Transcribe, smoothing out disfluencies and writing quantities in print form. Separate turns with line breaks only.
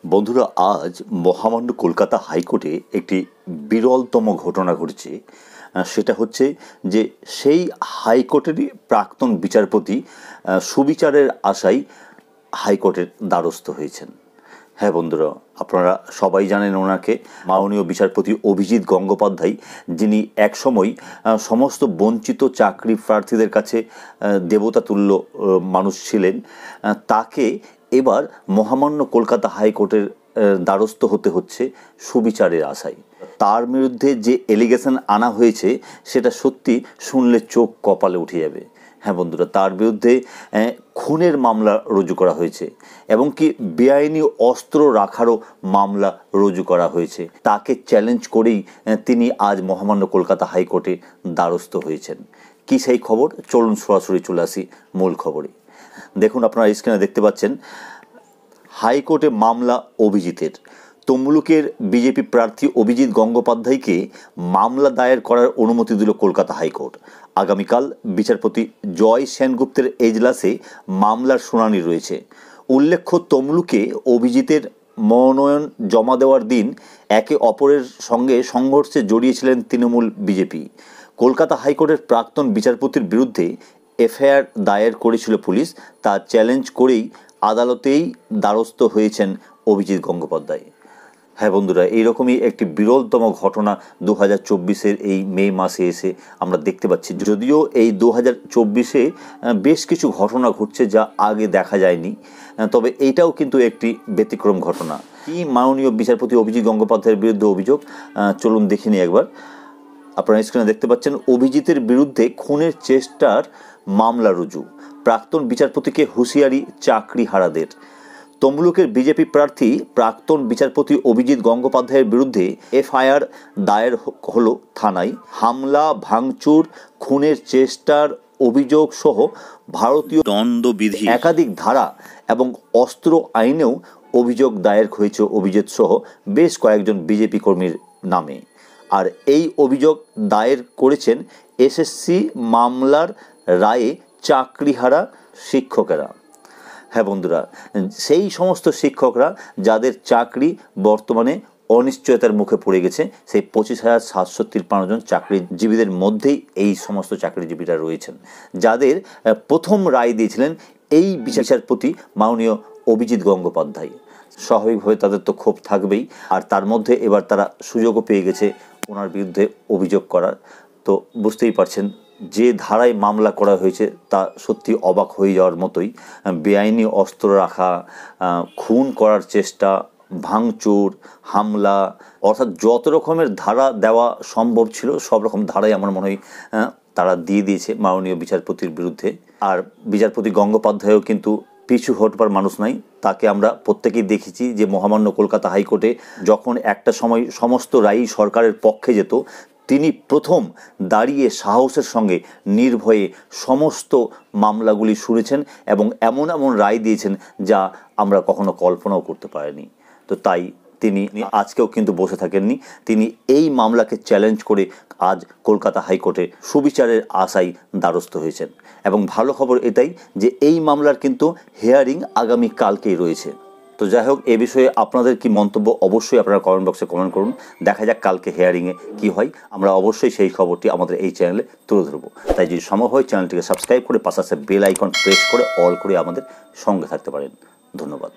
বন্ধুরা, আজ মহামান্য কলকাতা হাইকোর্টে একটি বিরলতম ঘটনা ঘটেছে। সেটা হচ্ছে যে সেই হাইকোর্টেরই প্রাক্তন বিচারপতি সুবিচারের আশায় হাইকোর্টের দ্বারস্থ হয়েছেন। হ্যাঁ বন্ধুরা, আপনারা সবাই জানেন ওনাকে, মাননীয় বিচারপতি অভিজিৎ গঙ্গোপাধ্যায়, যিনি একসময় সমস্ত বঞ্চিত চাকরি প্রার্থীদের কাছে দেবতাতুল্য মানুষ ছিলেন। তাকে এবার মহামান্য কলকাতা হাইকোর্টের দ্বারস্থ হতে হচ্ছে সুবিচারের আশায়। তার বিরুদ্ধে যে এলিগেশন আনা হয়েছে সেটা সত্যি শুনলে চোখ কপালে উঠে যাবে। হ্যাঁ বন্ধুরা, তার বিরুদ্ধে খুনের মামলা রুজু করা হয়েছে এবং কি বেআইনি অস্ত্র রাখারও মামলা রুজু করা হয়েছে। তাকে চ্যালেঞ্জ করেই তিনি আজ মহামান্য কলকাতা হাইকোর্টে দ্বারস্থ হয়েছেন। কি সেই খবর, চলুন সরাসরি চলে আসি মূল খবরে। দেখুন, আপনারা স্ক্রিনে দেখতে পাচ্ছেন হাইকোর্টে মামলা অভিজিতের। তমলুকের বিজেপি প্রার্থী অভিজিৎ গঙ্গোপাধ্যায়কে মামলা দায়ের করার অনুমতি দিল কলকাতা হাইকোর্ট। আগামীকাল বিচারপতি জয় সেনগুপ্তের এজলাসে মামলার শুনানি রয়েছে। উল্লেখ্য, তমলুকে অভিজিতের মনোনয়ন জমা দেওয়ার দিন একে অপরের সঙ্গে সংঘর্ষে জড়িয়েছিলেন তৃণমূল বিজেপি। কলকাতা হাইকোর্টের প্রাক্তন বিচারপতির বিরুদ্ধে এফআইআর দায়ের করেছিল পুলিশ। তা চ্যালেঞ্জ করেই আদালতেই দ্বারস্থ হয়েছেন অভিজিৎ গঙ্গোপাধ্যায়। হ্যাঁ বন্ধুরা, এইরকমই একটি বিরলতম ঘটনা 2024-এর এই মে মাসে এসে আমরা দেখতে পাচ্ছি। যদিও এই 2024-এ বেশ কিছু ঘটনা ঘটছে যা আগে দেখা যায়নি, তবে এইটাও কিন্তু একটি ব্যতিক্রম ঘটনা। কি মাননীয় বিচারপতি অভিজিৎ গঙ্গোপাধ্যায়ের বিরুদ্ধে অভিযোগ, চলুন দেখে নিই একবার। আপনারা স্ক্রিনে দেখতে পাচ্ছেন, অভিজিতের বিরুদ্ধে খুনের চেষ্টার মামলা রুজু। প্রাক্তন বিচারপতিকে হুঁশিয়ারি চাকরিহারাদের। তমলুকের বিজেপি প্রার্থী প্রাক্তন বিচারপতি অভিজিৎ গঙ্গোপাধ্যায়ের বিরুদ্ধে এফআইআর দায়ের হলো থানায়। হামলা, ভাঙচুর, খুনের চেষ্টার অভিযোগ সহ ভারতীয় দণ্ডবিধি একাধিক ধারা এবং অস্ত্র আইনেও অভিযোগ দায়ের হয়েছে অভিজিৎ সহ বেশ কয়েকজন বিজেপি কর্মীর নামে। আর এই অভিযোগ দায়ের করেছেন এসএসসি মামলার রায়ে চাকরিহারা শিক্ষকেরা। হ্যাঁ বন্ধুরা, সেই সমস্ত শিক্ষকরা যাদের চাকরি বর্তমানে অনিশ্চয়তার মুখে পড়ে গেছে, সেই 25,753 জন চাকরিজীবীদের মধ্যেই এই সমস্ত চাকরিজীবীরা রয়েছেন, যাদের প্রথম রায় দিয়েছিলেন এই বিচারপতি মাননীয় অভিজিৎ গঙ্গোপাধ্যায়। স্বাভাবিকভাবে তাদের তো ক্ষোভ থাকবেই, আর তার মধ্যে এবার তারা সুযোগও পেয়ে গেছে ওনার বিরুদ্ধে অভিযোগ করার। তো বুঝতেই পারছেন যে ধারায় মামলা করা হয়েছে তা সত্যি অবাক হয়ে যাওয়ার মতোই। বেআইনি অস্ত্র রাখা, খুন করার চেষ্টা, ভাঙচুর, হামলা, অর্থাৎ যত রকমের ধারা দেওয়া সম্ভব ছিল সব রকম ধারাই আমার মনে হয় তারা দিয়ে দিয়েছে মাননীয় বিচারপতির বিরুদ্ধে। আর বিচারপতি গঙ্গোপাধ্যায়ও কিন্তু পিছু হটবার মানুষ নাই। তাকে আমরা প্রত্যেকেই দেখেছি যে মহামান্য কলকাতা হাইকোর্টে যখন একটা সময় সমস্ত রায়ই সরকারের পক্ষে যেত, তিনি প্রথম দাঁড়িয়ে সাহসের সঙ্গে নির্ভয়ে সমস্ত মামলাগুলি শুনেছেন এবং এমন এমন রায় দিয়েছেন যা আমরা কখনো কল্পনাও করতে পারিনি। তো তাই তিনি আজকেও কিন্তু বসে থাকেননি, তিনি এই মামলাকে চ্যালেঞ্জ করে আজ কলকাতা হাইকোর্টে সুবিচারের আশায় দ্বারস্থ হয়েছেন। এবং ভালো খবর এটাই যে এই মামলার কিন্তু হিয়ারিং আগামী কালকেই রয়েছে। তো যাই হোক, এ বিষয়ে আপনাদের কি মন্তব্য অবশ্যই আপনারা কমেন্ট বক্সে কমেন্ট করুন। দেখা যাক কালকে হিয়ারিংয়ে কী হয়, আমরা অবশ্যই সেই খবরটি আমাদের এই চ্যানেলে তুলে ধরবো। তাই যদি সম্ভব হয় চ্যানেলটিকে সাবস্ক্রাইব করে পাশাপাশি বেল আইকন প্রেস করে অল করে আমাদের সঙ্গে থাকতে পারেন। ধন্যবাদ।